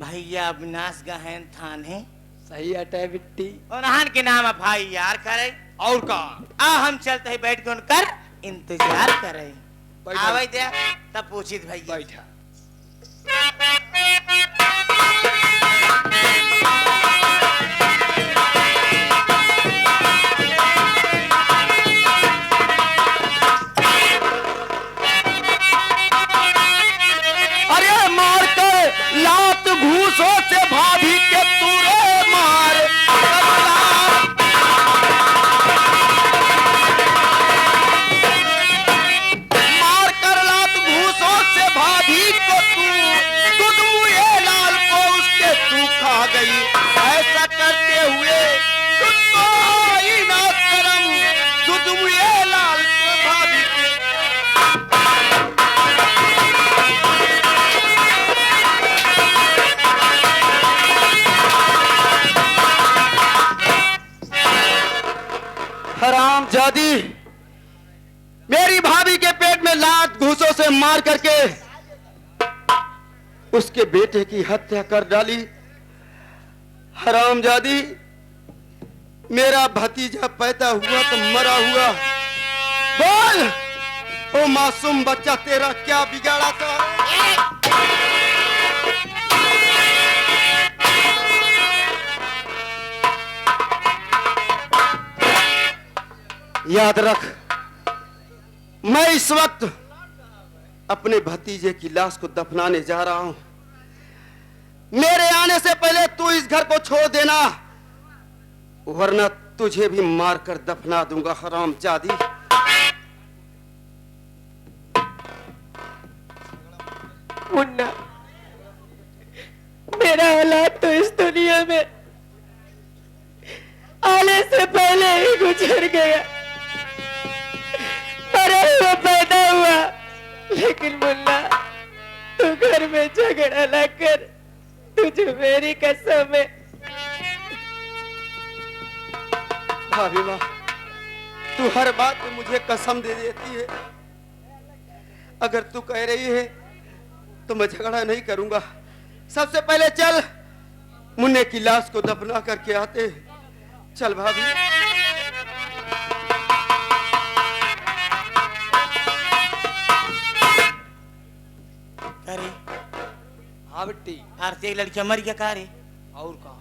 भैया अविनाश गहन थाने सही हटे बिट्टी। और नहान के नाम भाई यार करे और का आ हम चलते ही बैठ के उनकर इंतजार करे बैठा। आवे दे तब पूछित भैया बैठा। अरे मार कर लात घूसों से भाभी के तूरे मार मार कर लात घूसों से भाभी को तू मुए लाल को उसके तू खा गई। ऐसा करते हुए तुझको ही ना करम तुझ मुए लाल को भाभी के। हराम जादी मेरी भाभी के पेट में लात घूसों से मार करके उसके बेटे की हत्या कर डाली। हराम जादी मेरा भतीजा पैदा हुआ तो मरा हुआ। बोल ओ मासूम बच्चा तेरा क्या बिगाड़ा था? याद रख मैं इस वक्त अपने भतीजे की लाश को दफनाने जा रहा हूं। मेरे आने से पहले तू इस घर को छोड़ देना वरना तुझे भी मारकर दफना दूंगा। हराम जादी मुन्ना मेरा हालात तो इस दुनिया में आने से पहले ही गुजर गया। मरा हुआ पैदा हुआ लेकिन मुन्ना तू घर में झगड़ा न कर तुझे मेरी कसम है। भाभी माँ तू हर बात में मुझे कसम दे देती है। अगर तू कह रही है तो मैं झगड़ा नहीं करूंगा। सबसे पहले चल मुन्ने की लाश को दफना करके आते हैं। चल भाभी। करे हाँ बिट्टी। आरती एक लड़की मर गया का रे और का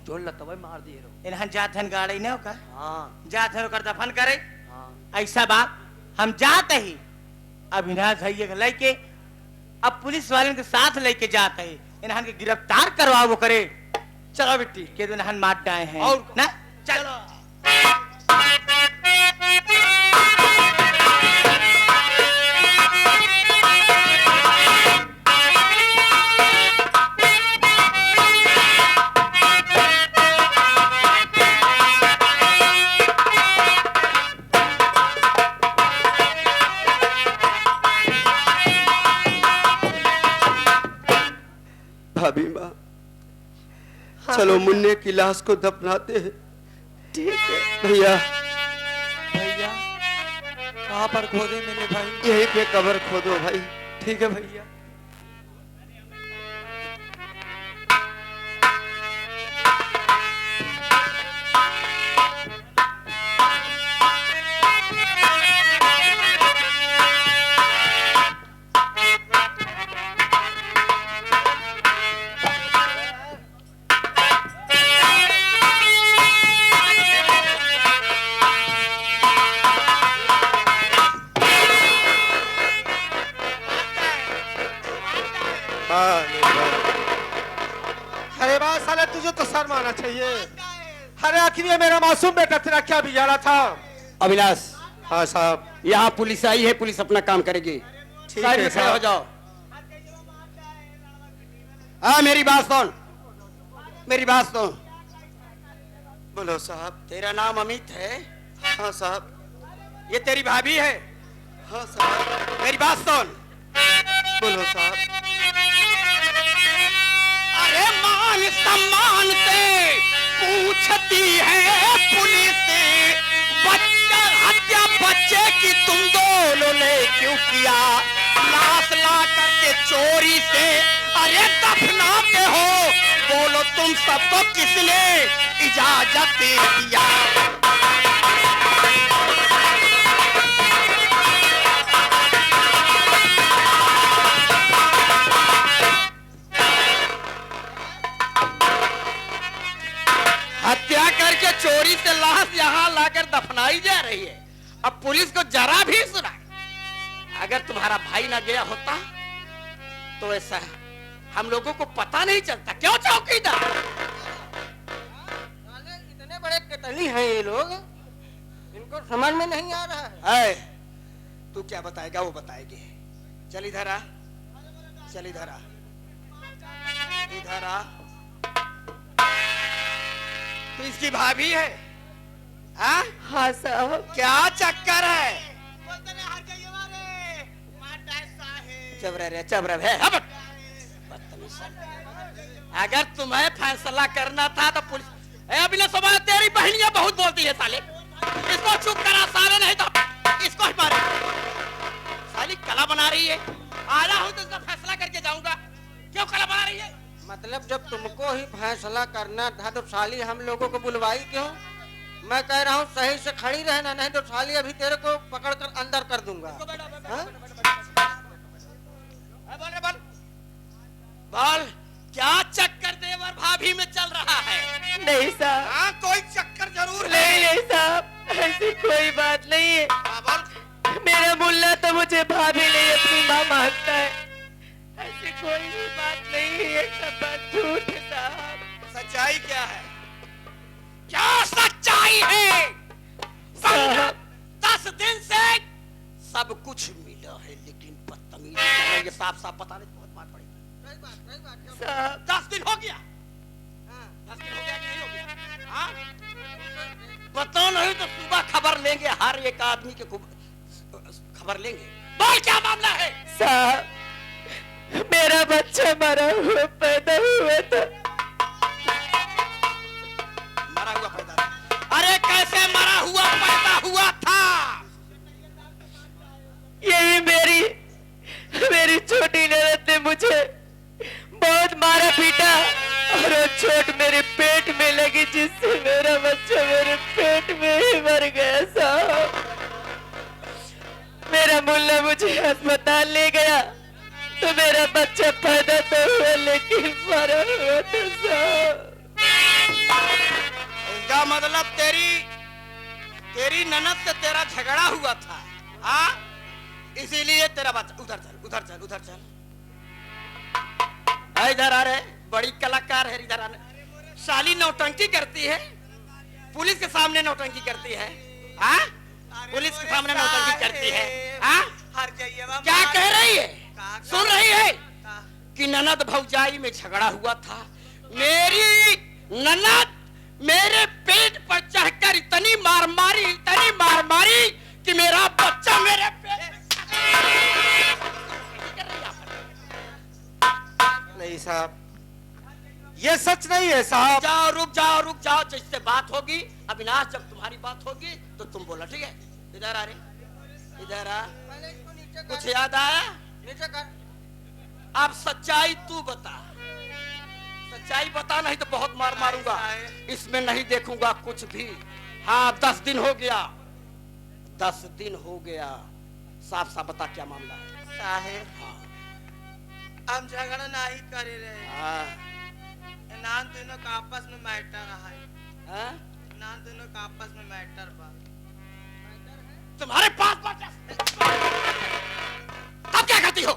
जोड़ लता भाई मार दिए रो। इन्हन जात हन गाड़ी न का हाँ जात हन ओकर दफन करे हाँ ऐसा बात हम जाते ही अविनाश भैया के लेके अब पुलिस वाले के साथ लेके जाते ही इन्हन के गिरफ्तार करवाओ करे। चलो बिट्टी। के दिन हन मार डाए हैं और ना चलो भाभी माँ चलो मुन्ने की लाश को दफनाते हैं। ठीक है भैया भैया। कहाँ पर खोदे मेरे भाई? यहीं पे कब्र खोदो भाई। ठीक है भैया। अरे बात साले तुझे तो शर्म आना चाहिए। अरे आखिर ये मेरा मासूम बेटा तेरा क्या बिगाड़ा था? अविनाश हाँ साहब। यहाँ पुलिस आई है। पुलिस अपना काम करेगी। ठीक साइड है में खड़े हो साहब। जाओ। हाँ मेरी बात सुन मेरी बात सुन। बोलो साहब। तेरा नाम अमित है? हाँ साहब। ये तेरी भाभी है? हाँ साहब। मेरी बात सुन। बोलो साहब। अरे मान सम्मान से पूछती है पुलिस बच्चा हत्या बच्चे की तुम दोनों ने क्यों किया? लाश ला करके चोरी से अरे दफनाते हो, बोलो तुम सबको किसने इजाजत दे दिया? हत्या करके चोरी से लाश यहाँ लाकर दफनाई जा रही है। अब पुलिस को जरा भी सुना, अगर तुम्हारा भाई ना गया होता तो ऐसा हम लोगों को पता नहीं चलता। क्यों चौकीदार? इतने बड़े कतली हैं ये लोग, इनको समझ में नहीं आ रहा है। तू क्या बताएगा वो बताएगी। चल इधर आ, चल इधर आ, इधर आ। तू इसकी भाभी है? हाँ हाँ साहब। क्या चक्कर है? चुप रह है। अगर तुम्हें फैसला करना था तो पुलिस अभी ना समझ। तेरी बहनियां बहुत बोलती है साले, इसको चुप करा साले, नहीं तो इसको ही मारे। साली कला बना रही है। आया हूं तो इसका फैसला करके जाऊंगा। क्यों कला बना रही है? मतलब जब तुमको ही फैसला करना था तो साली हम लोगों को बुलवाई क्यों? मैं कह रहा हूँ सही से खड़ी रहना, नहीं तो साली अभी तेरे को पकड़कर अंदर कर दूंगा। हाँ? बोल क्या चक्कर देवर भाभी में चल रहा है? नहीं साहब। हाँ कोई चक्कर जरूर है। नहीं साहब, ऐसी कोई बात नहीं है। बोल। मेरा मुल्ला तो मुझे भाभी नहीं अपनी माँ मानता है। ऐसी कोई भी बात नहीं है, ये सब बात झूठ है साहब। सच्चाई क्या है? क्या सच्चाई है? साहब 10 दिन से सब कुछ मिला है, लेकिन बदतमीजी कर रही है। साफ साफ पता नहीं, बहुत मार पड़ेगी। साहब 10 दिन हो गया। 10 दिन हो गया कि नहीं हो गया? हाँ? पता नहीं तो सुबह खबर लेंगे, हर एक आदमी के खबर लेंगे। बोल क्या मामला है? साहब मेरा बच्चा मरा हुआ पैदा हुआ था। मरा हुआ पैदा था? अरे कैसे मरा हुआ पैदा हुआ था? यही मेरी छोटी ननद ने मुझे बहुत मारा पीटा और वो चोट मेरे पेट में लगी, जिससे मेरा बच्चा मेरे पेट में ही मर गया साहब। मेरा मुल्ला मुझे अस्पताल ले गया तो मेरा बच्चा पैदा तो हुआ, लेकिन मरा हुआ था साहब। इसका मतलब तेरी ननद से तेरा झगड़ा हुआ था। हाँ? इसीलिए तेरा बच्चा। उधर चल, उधर चल, उधर चल। इधर आ रहे, बड़ी कलाकार है। इधर आने। साली नौटंकी करती है, पुलिस के सामने नौटंकी करती है। हाँ? पुलिस के सामने नौटंकी करती है। हाँ? क्या कह रही है? सुन रही है कि ननद भौजाई में झगड़ा हुआ था। मेरी ननद मेरे पेट पर चढ़कर इतनी मार मारी कि मेरा बच्चा मेरे पेट में। नहीं साहब, ये सच नहीं है साहब। रुक जाओ। जिससे बात होगी अविनाश, जब तुम्हारी बात होगी तो तुम बोला, ठीक है? इधर आ रे, इधर आ। कुछ याद आया? नीचे कर। अब सच्चाई तू बता। सच्चाई बता, नहीं तो बहुत मार मारूंगा। इसमें नहीं देखूंगा कुछ भी। हाँ 10 दिन हो गया, 10 दिन हो गया। साफ साफ बता क्या मामला है? साहेब हम झगड़ा नहीं करे रहे। हाँ। नान दोनों का आपस में मैटर है। हाँ? नान दोनों का आपस में मैटर बा। तुम्हारे पास बच्चा तब क्या करती हो?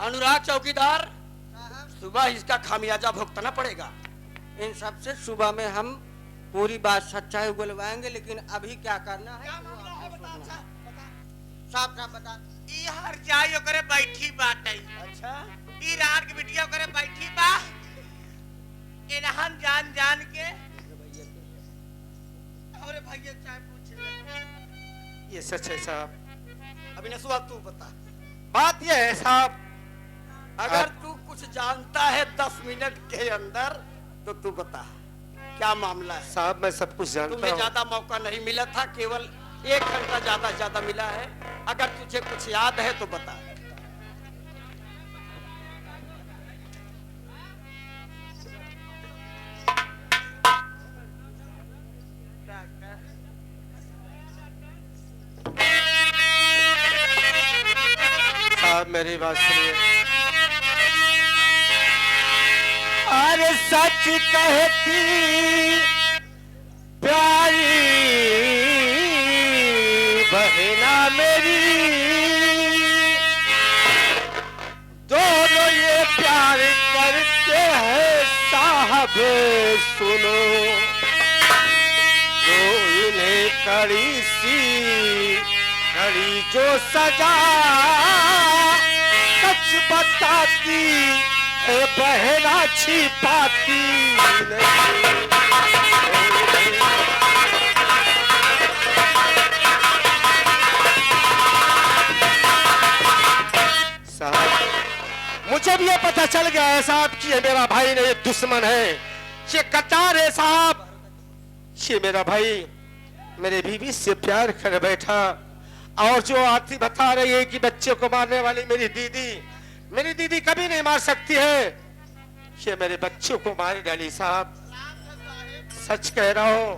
अनुराग चौकीदार, सुबह इसका खामियाजा भुगतना पड़ेगा। इन सबसे सुबह में हम पूरी बात सच्चाई उगलवाएंगे, लेकिन अभी क्या करना है साफ साफ बता। ई हर जाई ओकरे बैठी बाटे। अच्छा? ई रात के बिटिया ओकरे बैठी बा। इनहन जान के हमरे भैया चाय पूछे। ये सच है साहब। अभी नसुआ तू बता। बात ये है साहब, अगर तू कुछ जानता है 10 मिनट के अंदर तो तू बता क्या मामला है? साहब मैं सब कुछ जानता तुम्हें हूँ। ज्यादा मौका नहीं मिला था, केवल 1 घंटा ज्यादा मिला है। अगर तुझे कुछ याद है तो बता। साहब मेरी बात सुनिए। अरे सच कहती प्यारी बहना मेरी, दोनों ये प्यार करते हैं साहब सुनो, तो इन्हें कड़ी सी घड़ी जो सजा सच बताती बहना छिपाती नहीं। साहब मुझे भी ये पता चल गया है साहब कि ये मेरा भाई नहीं, ये दुश्मन है, ये कतार है साहब। ये मेरा भाई मेरे बीवी से प्यार कर बैठा, और जो आरती बता रही है कि बच्चे को मारने वाली मेरी दीदी कभी नहीं मार सकती है, ये मेरे बच्चों को मार डाली साहब। सच कह रहा हूं।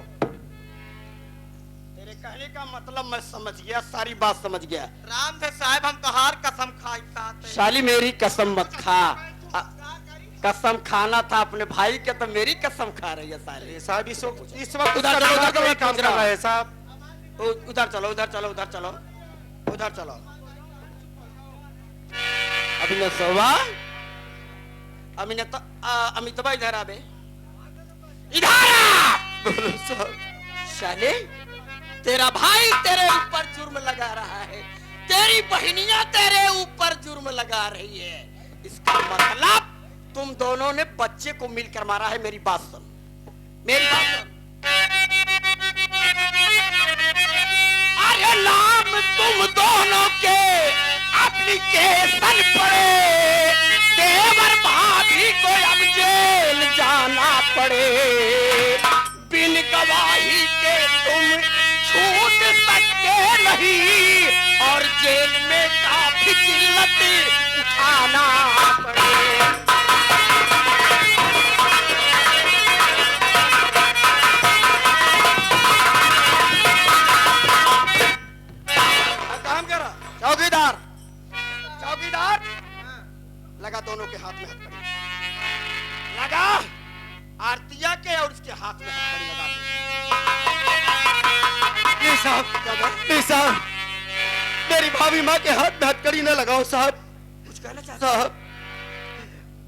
तेरे कहने का मतलब मैं समझ गया, सारी बात समझ गया। राम थे साहब, हम तो हार कसम खाई साथ। शाली मेरी कसम मत खा। कसम खाना था अपने भाई के, तो मेरी कसम खा रही है साली। साहब इस वक्त उधर चलो, उधर काम कर रहा है साहब। उधर चलो, उधर चलो, उधर चलो, उधर चलो। अभिनव अमिताभ इधर आ बे, इधर आ। बोलो साहब। शाले तेरा भाई तेरे ऊपर जुर्म लगा रहा है, तेरी बहनियां तेरे ऊपर जुर्म लगा रही है। इसका मतलब तुम दोनों ने बच्चे को मिलकर मारा है। मेरी बात सुन, मेरी बात सुन। अरे नाम तुम दोनों के एप्लीकेशन पड़े, देवर भाभी को अब जेल जाना पड़े, बिन गवाही के तुम छूट सकते नहीं, और जेल में काफी जिल्लत उठाना पड़े। काम करा चौकीदार, चौकीदार लगा दोनों के हाथ में हथकड़ी लगा, आरतिया के और उसके हाथ में हथकड़ी लगा दे। नहीं साहब, नहीं साहब, मेरी भाभी माँ के हाथ में हथकड़ी न लगाओ साहब। कुछ कहना चाहते साहब?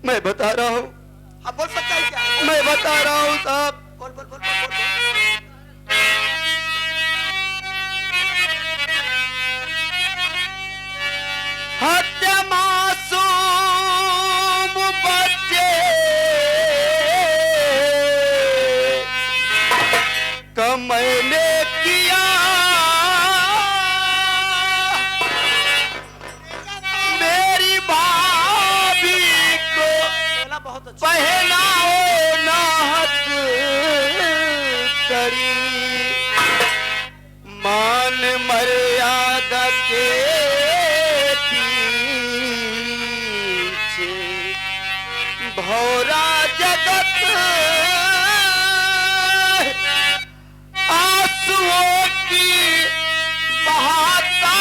मैं बता रहा हूँ। हाँ बोल सकता है क्या? मैं बता रहा हूँ साहब। बोल बोल बोल बोल बोल, बोल। हत्या मासूम बच्चे का मैंने किया, मेरी भाभी को पहनाओ नाहक करी, मान मर्यादा के भौरा जगत आंसुओं की बहाता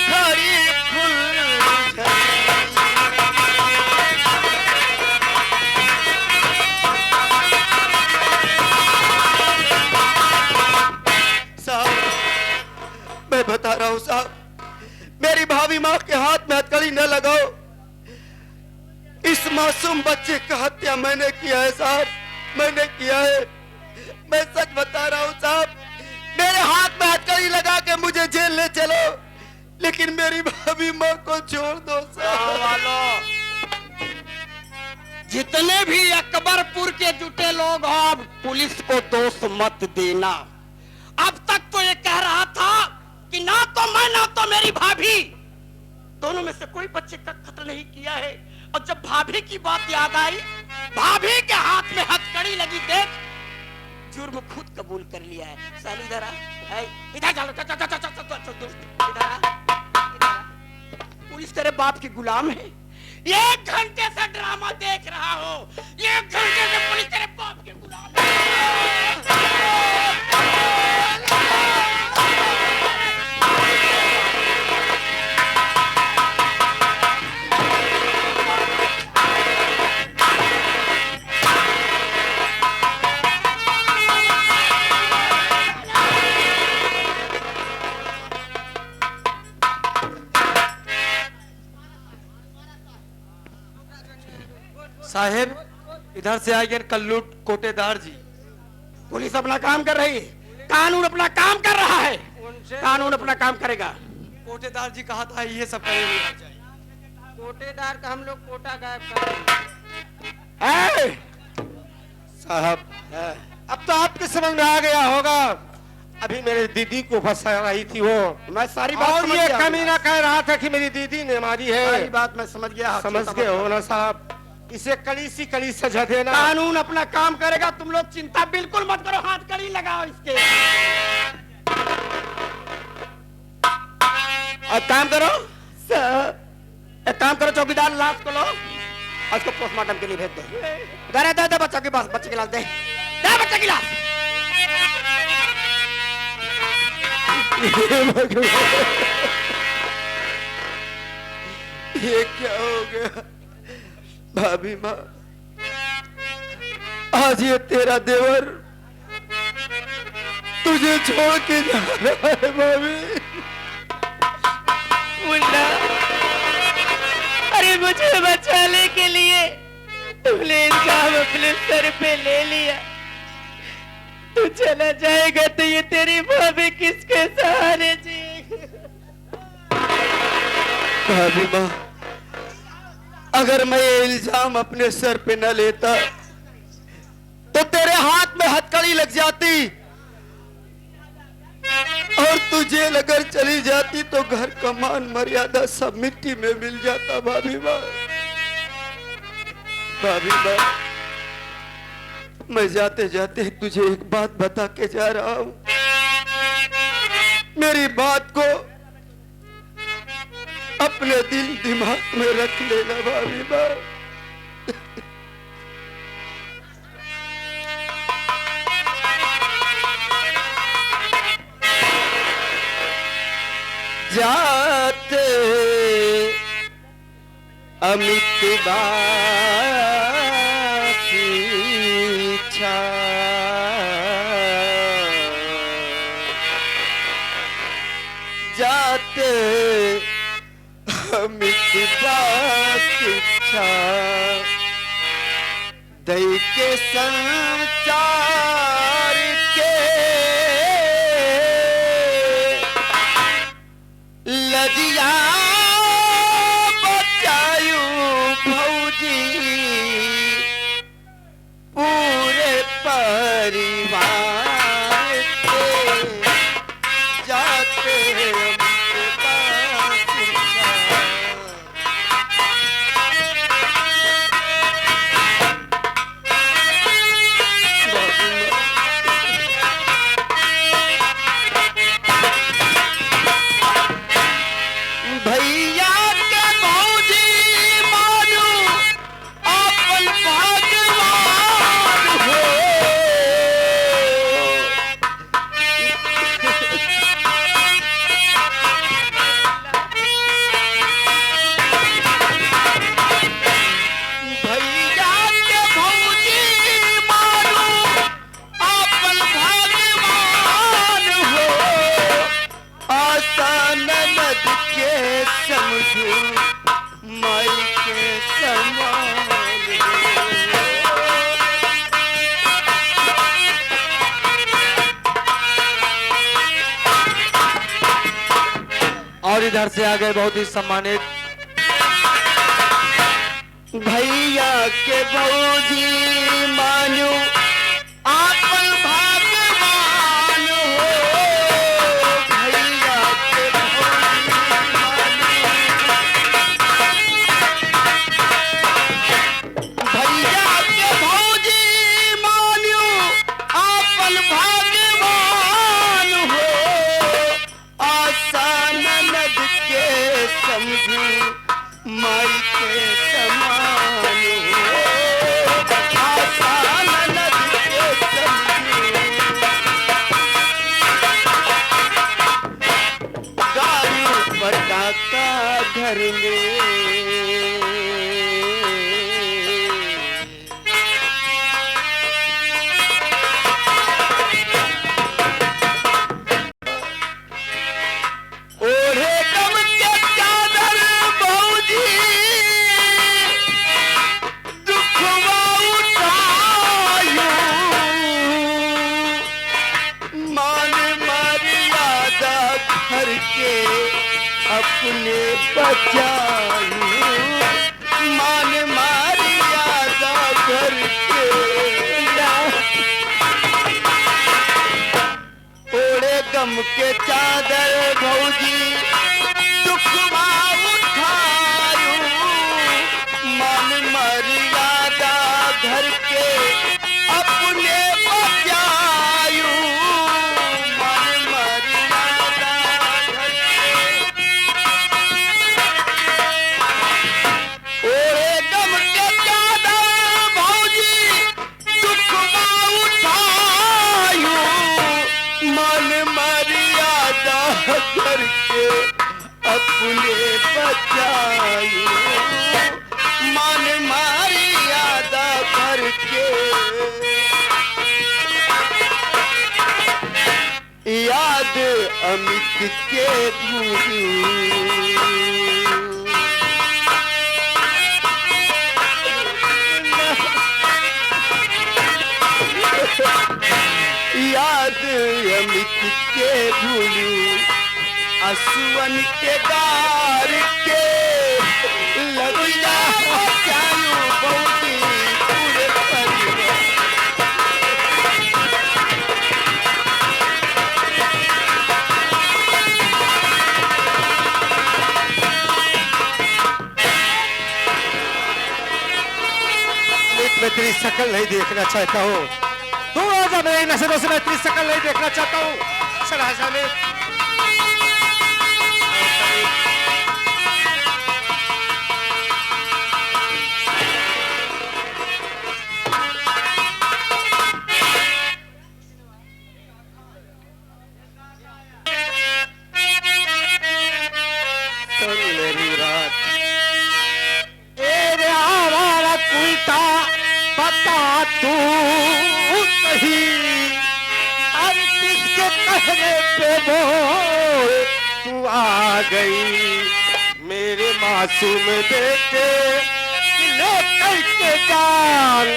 खड़ी फूल साहब, मैं बता रहा हूँ साहब, मेरी भाभी माँ के हाथ में हथकड़ी न लगाओ। इस मासूम बच्चे का हत्या मैंने किया है साहब, मैंने किया है। मैं सच बता रहा हूँ साहब, मेरे हाथ में हथकड़ी लगा के मुझे जेल ले चलो, लेकिन मेरी भाभी माँ को छोड़ दो साहब। जितने भी अकबरपुर के जुटे लोग हो, अब पुलिस को दोष मत देना। अब तक तो ये कह रहा था कि ना तो मैं ना तो मेरी भाभी, दोनों में से कोई बच्चे का कत्ल नहीं किया है। और जब भाभी की बात याद आई, भाभी के हाथ में हथकड़ी लगी, देख जुर्म खुद कबूल कर लिया है। साली इधर आ, इधर चलो, इधर आ। पुलिस तेरे बाप की गुलाम है। 1 घंटे से ड्रामा देख रहा हो, 1 घंटे से पुलिस तेरे बाप के गुलाम है। साहेब इधर से आए कल्लू कोटेदार जी। पुलिस अपना काम कर रही है, कानून अपना काम कर रहा है, उनसे कानून अपना काम करेगा। कोटेदार जी कहा था ये सब करे हुए कोटेदार का हम लोग कोटा गायब कर ए, साहब अब तो आपके समझ में आ गया होगा। अभी मेरे दीदी को फंसा रही थी वो, मैं सारी बात और समझ ये गया। कमीना कह रहा था कि मेरी दीदी ने मारी सारी है। बात मैं समझ गया। समझ गए हो ना साहब, इसे कड़ी सजा देना। कानून अपना काम करेगा, तुम लोग चिंता बिल्कुल मत करो। हाथ कड़ी लगाओ इसके और काम करो। एक काम करो, चौकीदार लाश को लो और उसको पोस्टमार्टम के लिए भेज दो। दे बच्चा के पास, बच्चे की लाश दे बच्चे की लाश। ये क्या हो गया भाभी माँ? आज ये तेरा देवर तुझे छोड़ के जा रहा है भाभी। मुन्ना, अरे मुझे बचाने के लिए तुमने इल्जाम अपने सर पे ले लिया। तू चला जाएगा तो ये तेरी भाभी किसके सहारे जिएगी? भाभी माँ, अगर मैं ये इल्जाम अपने सर पे न लेता तो तेरे हाथ में हथकड़ी लग जाती और तू जेल अगर चली जाती तो घर का मान मर्यादा सब मिट्टी में मिल जाता। भाभी माँ, भाभी माँ, मैं जाते जाते तुझे एक बात बता के जा रहा हूं। मेरी बात को अपने दिल दिमाग में रख लेना भाभी माँ। जाते अमित इच्छा जाते अमित इच्छा दई के संचार के लदिया बचायू भौजी पूरे परिवार के जाते भैया के भौजी मारू अपन भगवान हो। भैया के भौजी मारू अपन भगवान हो। आसान नद के समझू माई के समान और इधर से आ गए बहुत ही सम्मानित भैया के भौजी मानू आपन भगवान हो। भैया के भौजी मानू, भैया के भौजी मानू आपन भगवान हो। आसान नद के समझू माई के समान हो। आसान नद के समझू दारू पटाखा घर में ओढ़े गम के चादर भौजी दुख के अपने बचायूं, मान मर्यादा घर के ओढ़े गम के चादर भौजी दुखवा उठायूं, मान मर्यादा घर के अपने बचायूं, मान मर्यादा घर के ओढ़े गम के चादर भौजी दुखवा उठायूं, मान मर्यादा घर के अपने बचायूं, मान मर्यादा घर के याद अमित के भूलूं, याद अमित के भूलूं, असुवन के गार के लगिया बचायूं बहुती पूरे परिवार। मैं तेरी शक्ल नहीं देखना चाहता हूँ, तू आजा मेरी नजरों से, मैं तेरी शक्ल नहीं देखना चाहता हूँ। शहजादा में सुन मेरी रात, ए आवारा कुलता बता तू नहीं, अब किसके कहने पे बोल तू आ गई, मेरे मासूम बेटे ले करके जान,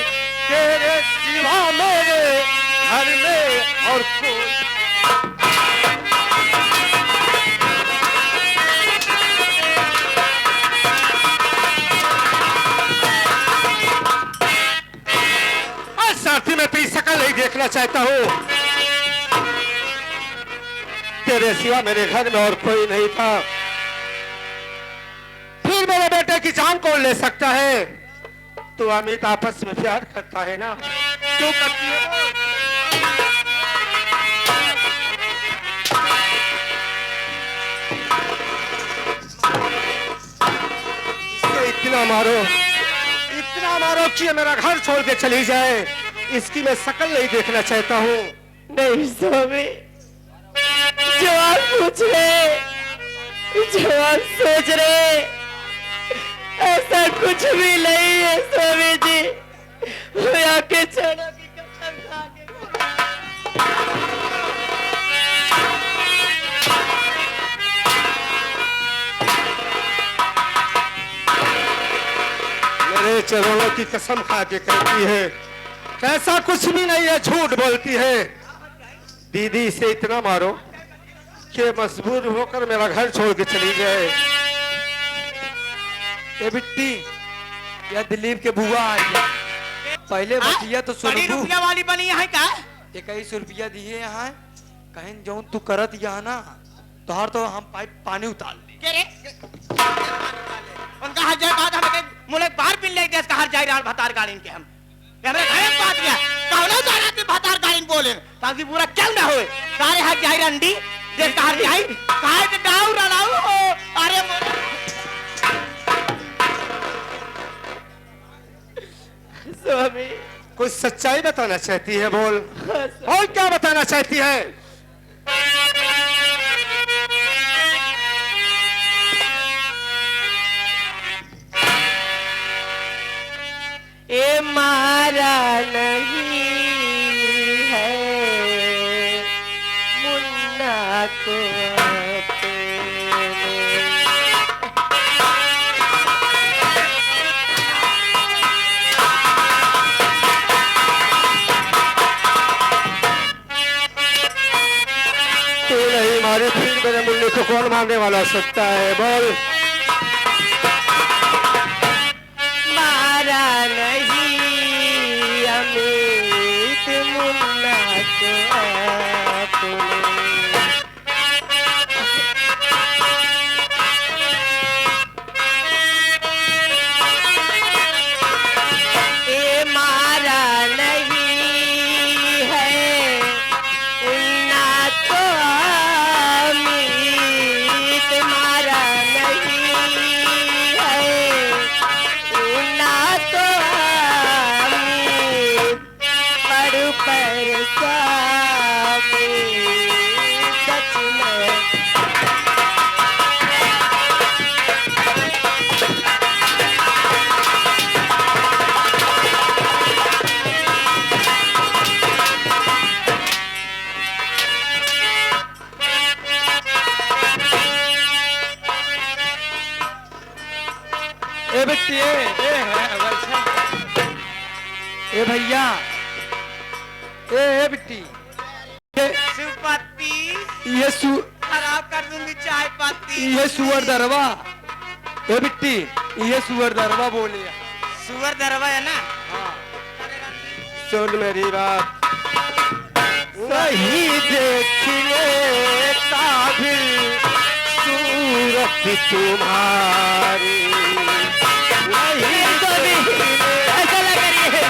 तेरे सिवा मेरे घर में और कोई साथी, मैं तेरी शक्ल नहीं देखना चाहता हूँ, तेरे सिवा मेरे घर में और कोई नहीं था, फिर मेरे बेटे की जान कौन ले सकता है? तो अमित आपस में प्यार करता है ना, क्यों करती है वो? इसे इतना मारो कि ये मेरा घर छोड़ के चली जाए, इसकी मैं शक्ल नहीं देखना चाहता हूँ। नहीं स्वामी, जवान पूछ रहे, जवान सोच रहे, ऐसा कुछ भी नहीं है स्वामी जी, मैं आके चढ़ो की कसम खा के मेरे चरणों की कसम खा के कहती है, ऐसा कुछ भी नहीं है, झूठ बोलती है। दीदी इसे इतना मारो कि मजबूर होकर मेरा घर छोड़ के चली जाए। ए बिट्टी, यह दिलीप के बुआ आई है। पहले बचिया तो बड़ी रुपया वाली बनी है का? 21 रुपया दिए यहाँ, कहीं जो तू करत यहाँ ना, तोहर तो हम पाइप पानी उतार ली। के रे उनका हर जाए बात हमें मुले बाहर पिन ले देश का हर जाए राल भतार गाड़ीन के हम हमरे घरे बात गया कहना जाना कि भतार गाड़ीन बोले ताकि पूरा क्यों ना होए सारे हर जाए रंडी देश का हर जाए काहे के डाउ रलाऊ हो। अरे स्वामी कुछ सच्चाई बताना चाहती है, बोल। और क्या बताना चाहती है? ए मारा नहीं है मुन्ना को नहीं मारी फिर मेरे मुन्नी को कौन मारने वाला हो सकता है? बोल। मारा नहीं अमित मुन्ना को आपने। ए मारा नहीं है मुन्ना को अमित, मारा नहीं है मुन्ना को अमित, पर स्वामी सच में। ए बेटी ए है वैसा। ए भैया ए बेटी सुपत्ती ये खराब कर दूंगी चाय पत्ती। ये सुअर दरवा। ए बेटी ये सुअर दरवा बोले। सुअर दरवा है ना। सुन मेरी बात। नहीं देखने काबिल सूरत तुम्हारी, नहीं ऐसा लग रही है।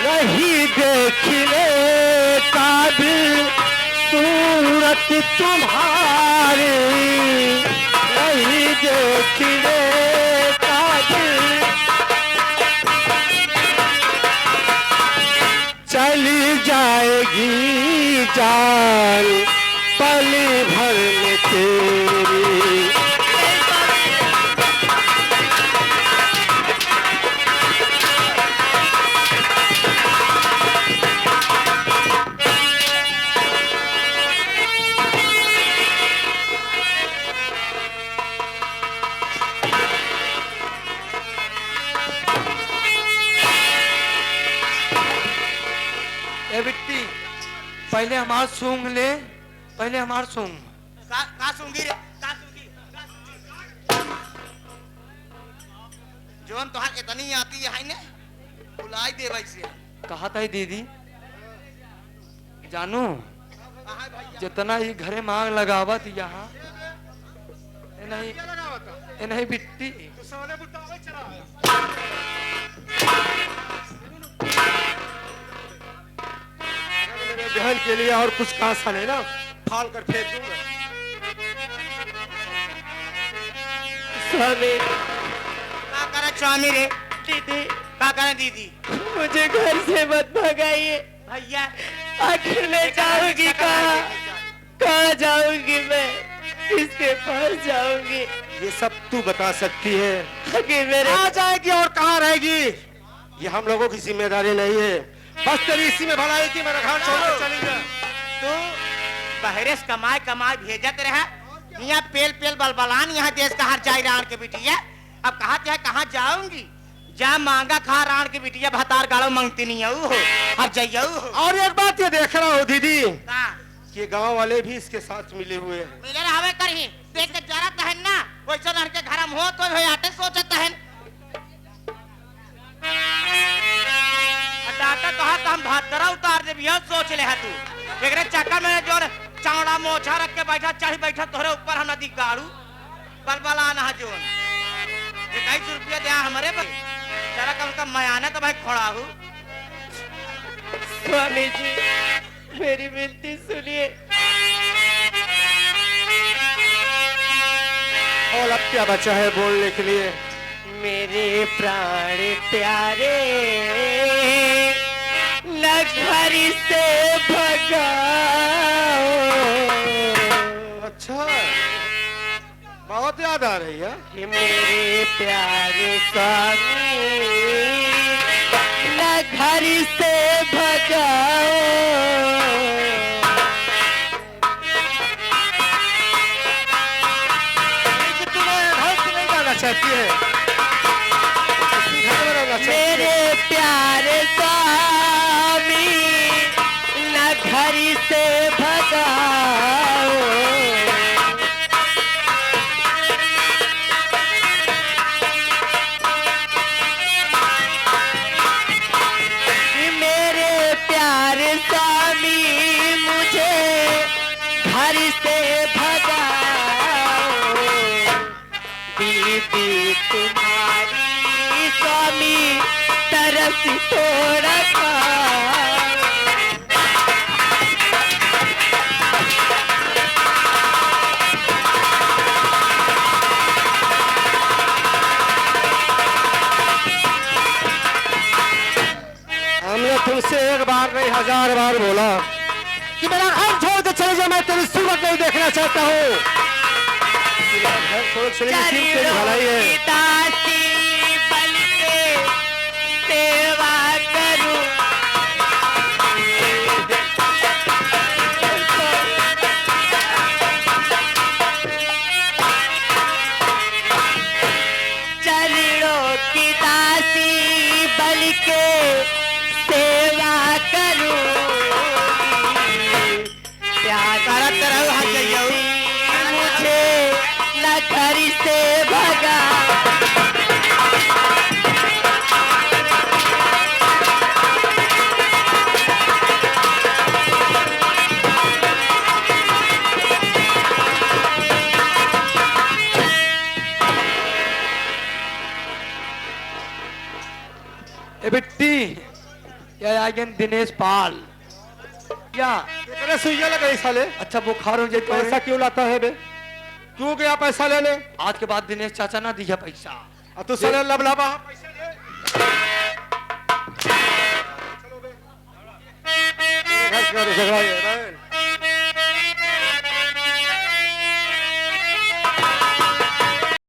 नहीं देखने काबिल सूरत तुम्हारी, नहीं देखने काबिल। चली जाएगी जान पल भर में तेरी। ए बेटी पहले हमार सूंघ ले, पहले हमार सूंघ। का सूंगी रे का सूंगी। जोन तोहार इतनी आती है ने बुलाई दे वैसे। कहा था दीदी जानू कहाँ है भैया? जितना ही घरे मांग लगावत यहाँ ए नहीं ए नहीं बिट्टी। मेरे बहन के लिए और कुछ कांसा लेना, फाड़ कर फेंक दूंगा। स्वामी का करे स्वामी रे? दीदी, का करे दीदी? मुझे घर से मत भगाइए। भैया आखिर मैं जाऊंगी कहाँ? कहाँ जाऊंगी मैं? किसके पास जाऊंगी? ये सब तू बता सकती है। आखिर मेरे कहाँ जाएगी और कहाँ रहेगी ये हम लोगों की जिम्मेदारी नहीं है। बस तेरी इसी में भलाई थी, मेरा घर छोड़ के चली जा। तू बहरे से कमाए कमाए भेजत रहा, यहाँ पेल पेल बलबलान यहाँ देश का हर जाई राण के बिटिया। अब कहा चाहे कहाँ जाऊंगी? जा मांगा खा राण के बिटिया भतार गाड़ो मांगती नहीं हो अब जाइयो। और एक बात ये देख रहा हूँ दीदी का कि गांव वाले भी इसके साथ मिले हुए हैं। मिले रहवे करही देख के जरा तहन ना वैसा धन के घर में हो तो होय आटे सोचत हन। डाटा कहा तो हम भातरा उतार दे बिया सोच ले है तू। एकरे चक्कर में जो चावड़ा मोछा रख के बैठा चढ़ बैठा तोरे ऊपर हम नदी गाड़ू बलबला ना जोन 21 रुपया दे हमारे पे जरा कम का मयाना तो भाई खोड़ा हूँ। स्वामी जी मेरी विनती सुनिए। और अब क्या बचा है बोलने के लिए? मेरे प्राण प्यारे न घर से भगाओ। अच्छा बहुत याद आ रही है। कि मेरे प्यारे स्वामी न घर से भगाओ। तू रहती है। घर में रहना चाहती है। मेरे प्यारे स्वामी न घर से भगाओ, मेरे प्यारे स्वामी मुझे घर से भगाओ, बीबी तुम्हारी स्वामी तरस थोड़ा खाओ। हमने तुमसे एक बार नहीं 1000 बार बोला कि मेरा घर छोड़ के चले जाओ, मैं तेरी सूरत नहीं देखना चाहता हूँ। मेरा घर छोड़ के चले जाओ, सिर्फ तेरी भलाई है। की दासी बन के सेवा करूं, चरणों की दासी बन के सेवा करूं, प्यार करत रहो, हाथ जाइयो। मुझे न घर से भगा। ए बिट्टी या आगेन दिनेश पाल या तेरे सुइया लगा इस साले। अच्छा बुखार हो जाए तो पैसा क्यों लाता है बे? क्यों गया पैसा लेने? आज के बाद दिनेश चाचा ना दिया पैसा। अब तू साले लबलाबा पैसे ले। घर का झगड़ा है।